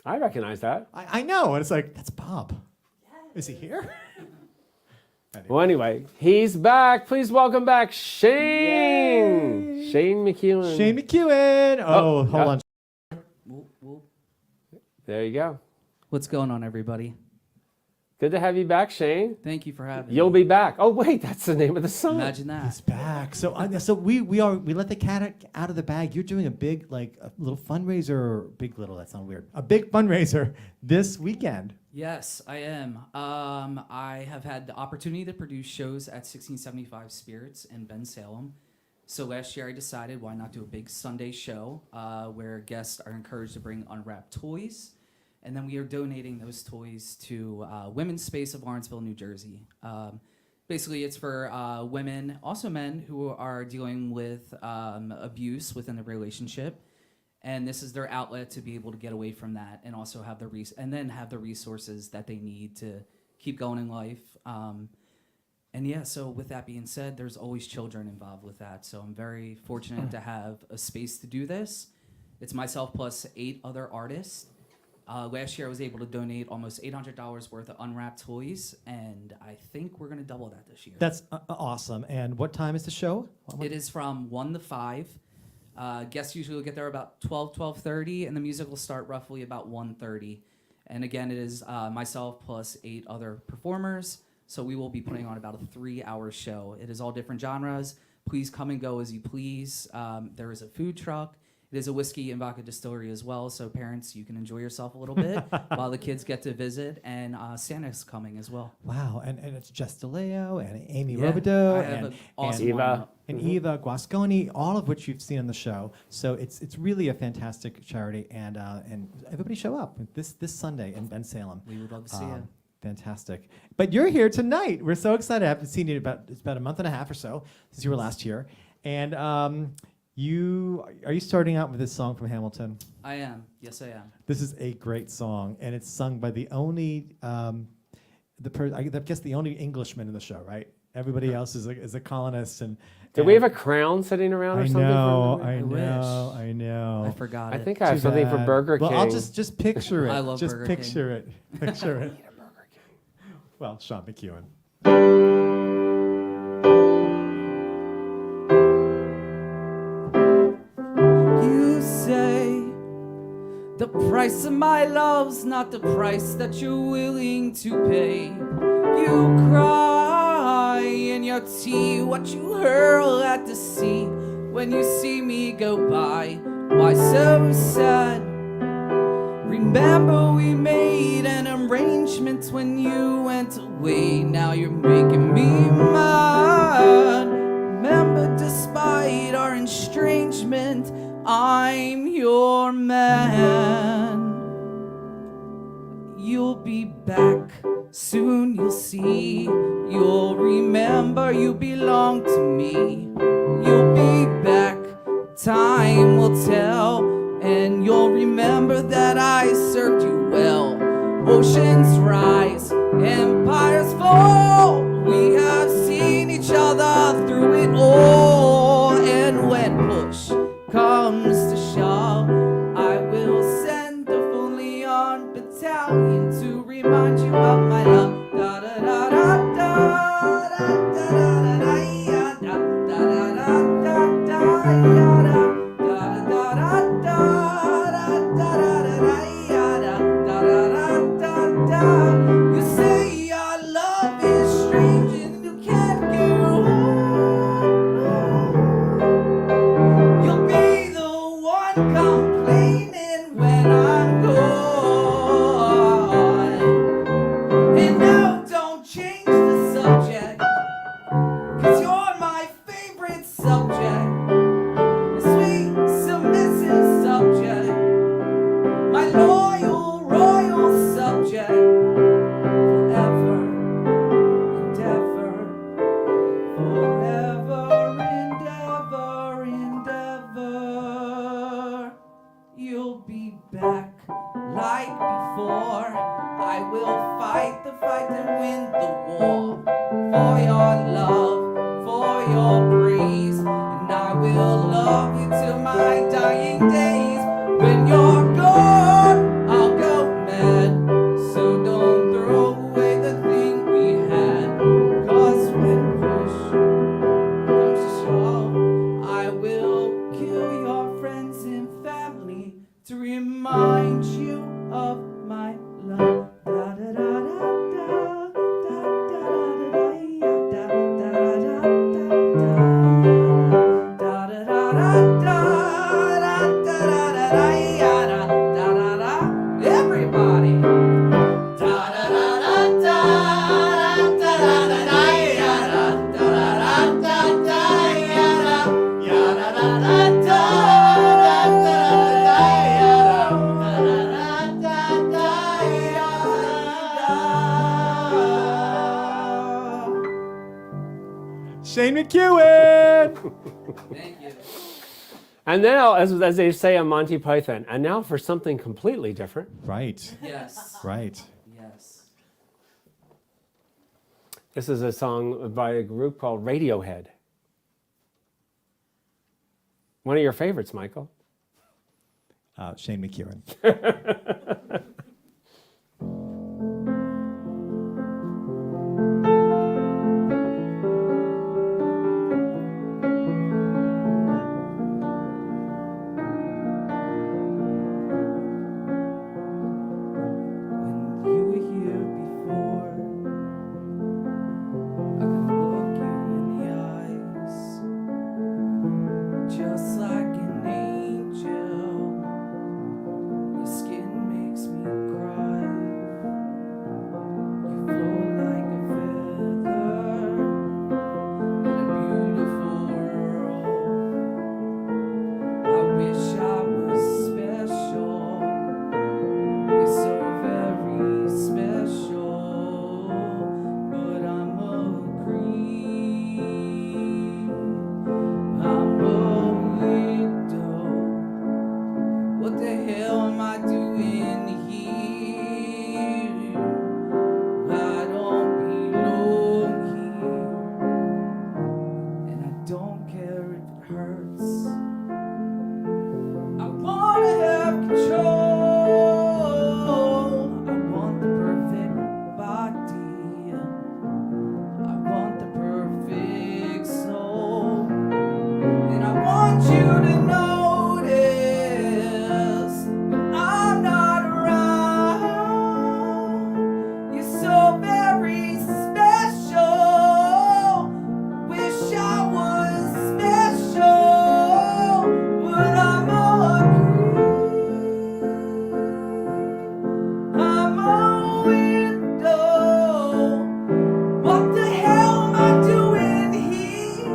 I recognize that. I know, and it's like that's Bob. Is he here? Well, anyway, he's back. Please welcome back Shane. Yay. Shane McEwen. Shane McEwen. Oh, hold yeah. on. There you go. What's going on, everybody? Good to have you back, Shane. Thank you for having You'll me. be back. Oh, wait, that's the name of the song. Imagine that. He's back. So we let the cat out of the bag. You're doing a big, like, a little fundraiser. Big little, that sounds weird. A big fundraiser this weekend. Yes, I am. I have had the opportunity to produce shows at 1675 Spirits in Bensalem. So last year I decided why not do a big Sunday show where guests are encouraged to bring unwrapped toys. And then we are donating those toys to Women's Space of Lawrenceville, New Jersey. Basically, it's for women, also men, who are dealing with abuse within the relationship. And this is their outlet to be able to get away from that and also have the resources that they need to keep going in life. And yeah, so with that being said, there's always children involved with that. So I'm very fortunate to have a space to do this. It's myself plus 8 other artists. Last year I was able to donate almost $800 worth of unwrapped toys, and I think we're going to double that this year. That's awesome. And what time is the show? It is from 1 to 5. Guests usually will get there about 12:30, and the music will start roughly about 1:30. And again, it is myself plus 8 other performers, so we will be putting on about a 3-hour show. It is all different genres. Please come and go as you please. There is a food truck. It is a whiskey and vodka distillery as well, so parents, you can enjoy yourself a little bit while the kids get to visit, and Santa's coming as well. Wow, and it's Jess DeLeo and Amy Yeah, Robideau I have and an awesome Eva. lineup. and Eva Guasconi, all of which you've seen on the show. So it's really a fantastic charity, and everybody show up this Sunday in Bensalem. We would love to see you. Fantastic. But you're here tonight. We're so excited. I haven't seen you it's about a month and a half or so since you were last here. And are you starting out with this song from Hamilton? I am. Yes, I am. This is a great song, and it's sung by the only I guess the only Englishman in the show, right? Everybody else is a colonist. And Did we have a crown sitting around or something? I know. I forgot I it. think I have Too something for bad. Burger King. Well, I'll just picture it. I love just Burger picture it. Picture it. Well, Sean McEwen. You say the price of my love's not the price that you're willing to pay. You cry in your tea, what you hurl at the sea when you see me go by. Why so sad? Remember we made an arrangement when you went away. Now you're making me mad. Remember, despite our estrangement, I'm your man. You'll be back, soon you'll see. You'll remember you belong to me. You'll be back, time will tell. And you'll remember that I served you well. Oceans rise, empires fall. We have seen each other through it all. And when push comes to shove, I will send a fully armed battalion to remind you of my love. Da da da da da da da da da da da da da da. You say our love is strange and you can't go home. You'll be the one complaining when I'm gone. And no, don't change the subject, 'cause you're my favorite subject. Sweet, submissive subject, my loyal, royal subject, forever and ever, forever and ever and ever. You'll be back like before. I will fight the fight and win the war for your love, for your praise, and I Shane McEwen. Thank you. And now, as they say on Monty Python, and now for something completely different. Right. Yes. Right. Yes. This is a song by a group called Radiohead. One of your favorites, Michael. Shane McEwen. When you were here before, I could look you in the eyes, just like an angel. Your skin makes me cry. You float like a feather in a beautiful world. I wish I was special. You're so very special, but I'm a creep. I'm a widow. What the hell am I doing here? I don't belong here, and I don't care if it hurts. I wanna have control. I want the perfect body. I want the perfect soul. And I want you to notice when I'm not around. You're so very special. Wish I was special, but I'm a creep. I'm a window. What the hell am I doing here?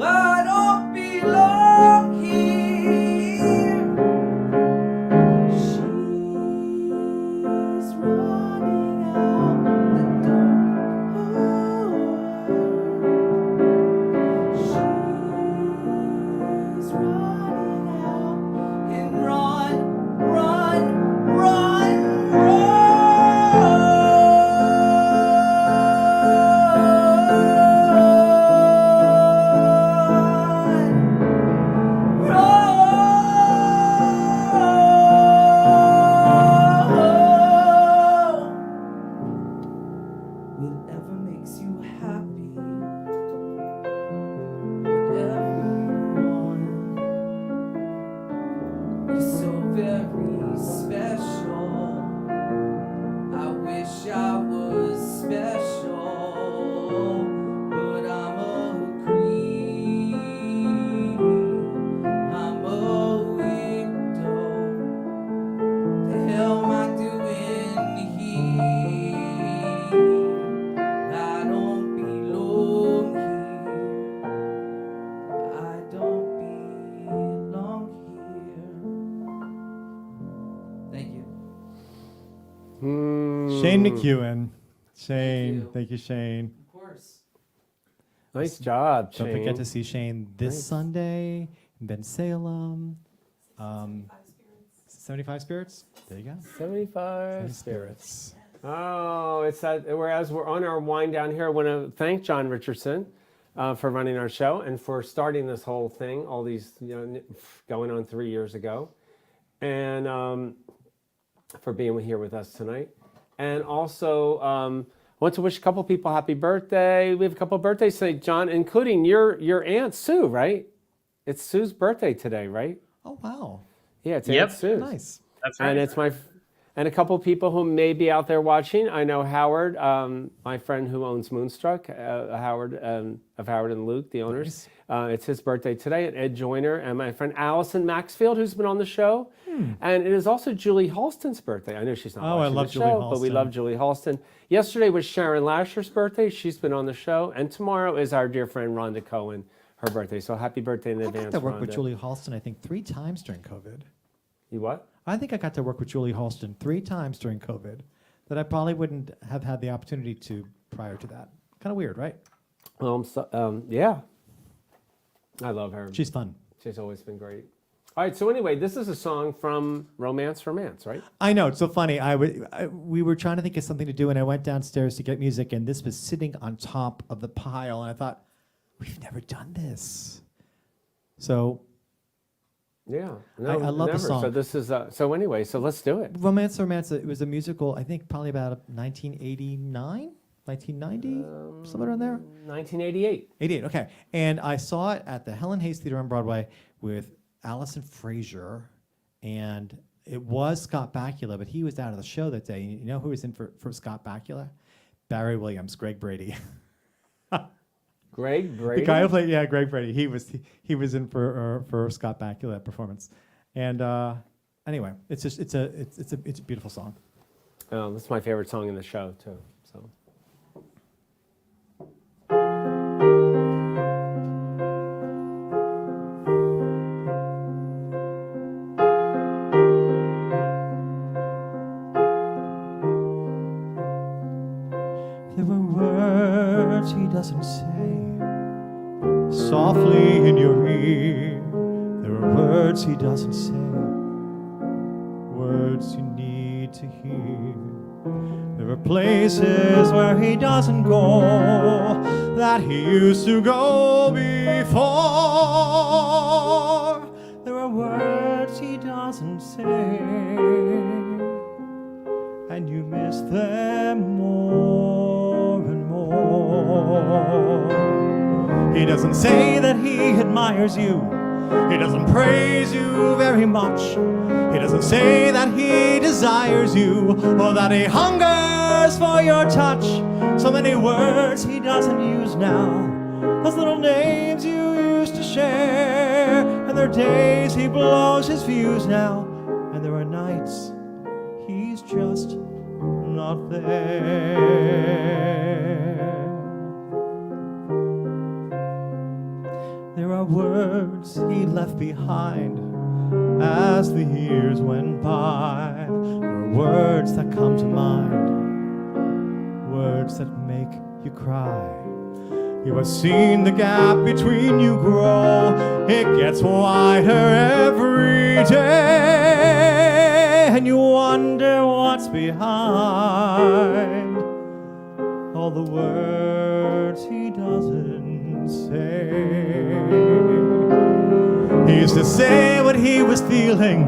I don't belong here. She's running out the door. She's running out and run, run, run, whatever makes you happy, whatever you want. You're so very special. I wish I was special, but I'm a creep. I'm a widow. The hell am I doing here? I don't belong here. I don't belong here. Thank you. Shane McEwen. Shane. you. Thank you, Shane. Of course. Nice job, Don't Shane. forget to see Shane this Nice. Sunday in Bensalem. 75 Spirits. There you go. 75 Spirits. Oh, it's that. Whereas we're on our wind down here, I want to thank John Richardson for running our show and for starting this whole thing. All these, going on 3 years ago, and for being here with us tonight. And also, I want to wish a couple people happy birthday. We have a couple birthdays today, John, including your aunt Sue. Right? It's Sue's birthday today, right? Oh, wow. Yeah, it's Yep. Aunt Sue. Nice. That's right. And it's and a couple people who may be out there watching. I know Howard, my friend who owns Moonstruck, Howard of Howard and Luke, the owners. It's his birthday today, and Ed Joyner, and my friend Allison Maxfield, who's been on the show. And it is also Julie Halston's birthday. I know she's not Oh, I watching love the Julie show, but we Halston. love Julie Halston. Yesterday was Sharon Lasher's birthday. She's been on the show, and tomorrow is our dear friend Rhonda Cohen, her birthday. So happy birthday in I advance, got to work with Rhonda. Julie Halston, I think, 3 times during COVID. You what? I think I got to work with Julie Halston 3 times during COVID that I probably wouldn't have had the opportunity to prior to that Kind of weird, right? Yeah. I love her. She's fun. She's always been great. All right, so anyway, this is a song from Romance, right? I know, it's so funny. We were trying to think of something to do, and I went downstairs to get music, and this was sitting on top of the pile, and I thought, we've never done this. So Yeah. I love the never. song. So this is, so anyway, so let's do it. Romance, it was a musical, I think probably about 1989, 1990, somewhere around there. 1988. 88, okay. And I saw it at the Helen Hayes Theater on Broadway with Allison Frazier, and it was Scott Bakula, but he was out of the show that day. You know who was in for Scott Bakula? Barry Williams, Greg Brady. Greg Brady? The guy who played, yeah, Greg Brady. He was in for Scott Bakula performance. And anyway, it's a beautiful song. That's my favorite song in the show, too. So. There were words he doesn't say softly in your ear. There are words he doesn't say, words you need to hear. There are places where he doesn't go that he used to go before. There are words he doesn't say, and you miss them more and more. He doesn't say that he admires you. He doesn't praise you very much. He doesn't say that he desires you or that he hungers for your touch. So many words he doesn't use now, those little names you used to share. And there are days he blows his fuse now, and there are nights he's just not there. There are words he left behind as the years went by. There are words that come to mind, words that make you cry. You have seen the gap between you grow. It gets wider every day, and you wonder what's behind all the words he doesn't say. He used to say what he was feeling,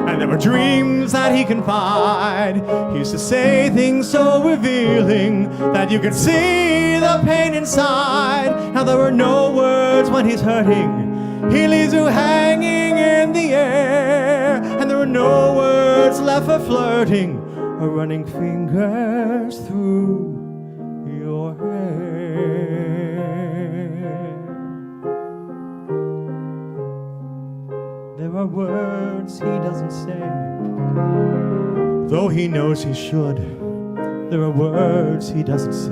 and there were dreams that he confided. He used to say things so revealing that you could see the pain inside. Now there are no words when he's hurting. He leaves you hanging in the air, and there are no words left for flirting or running fingers through your hair. There are words he doesn't say, though he knows he should. There are words he doesn't say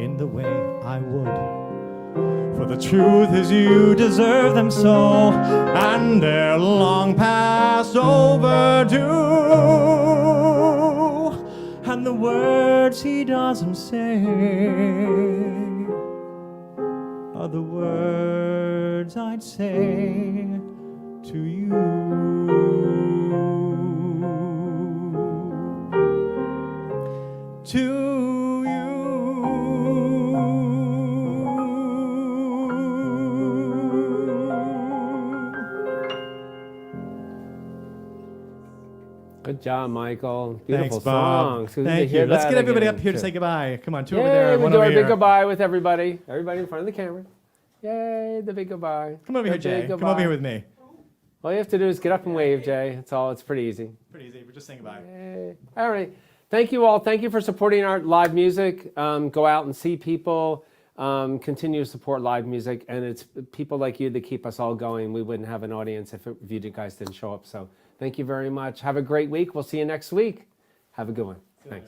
in the way I would. For the truth is you deserve them so, and they're long past overdue. And the words he doesn't say are the words I'd say to you. To you. Good job, Michael. Beautiful Thanks, Bob. song. So Thank hear you. Let's that get everybody again, up here to too. say goodbye. Come on, two Yay, over there, we one do over our here. big goodbye with everybody. Everybody in front of the camera. Yay, the big goodbye. Come over here, The Jay. big Come goodbye. over here with me. All you have to do is get up and wave, Jay. That's all. It's pretty easy. Pretty easy. We're just saying goodbye. Yay. All right. Thank you all. Thank you for supporting our live music. Go out and see people. Continue to support live music. And it's people like you that keep us all going. We wouldn't have an audience if you guys didn't show up. So thank you very much. Have a great week. We'll see you next week. Have a good one.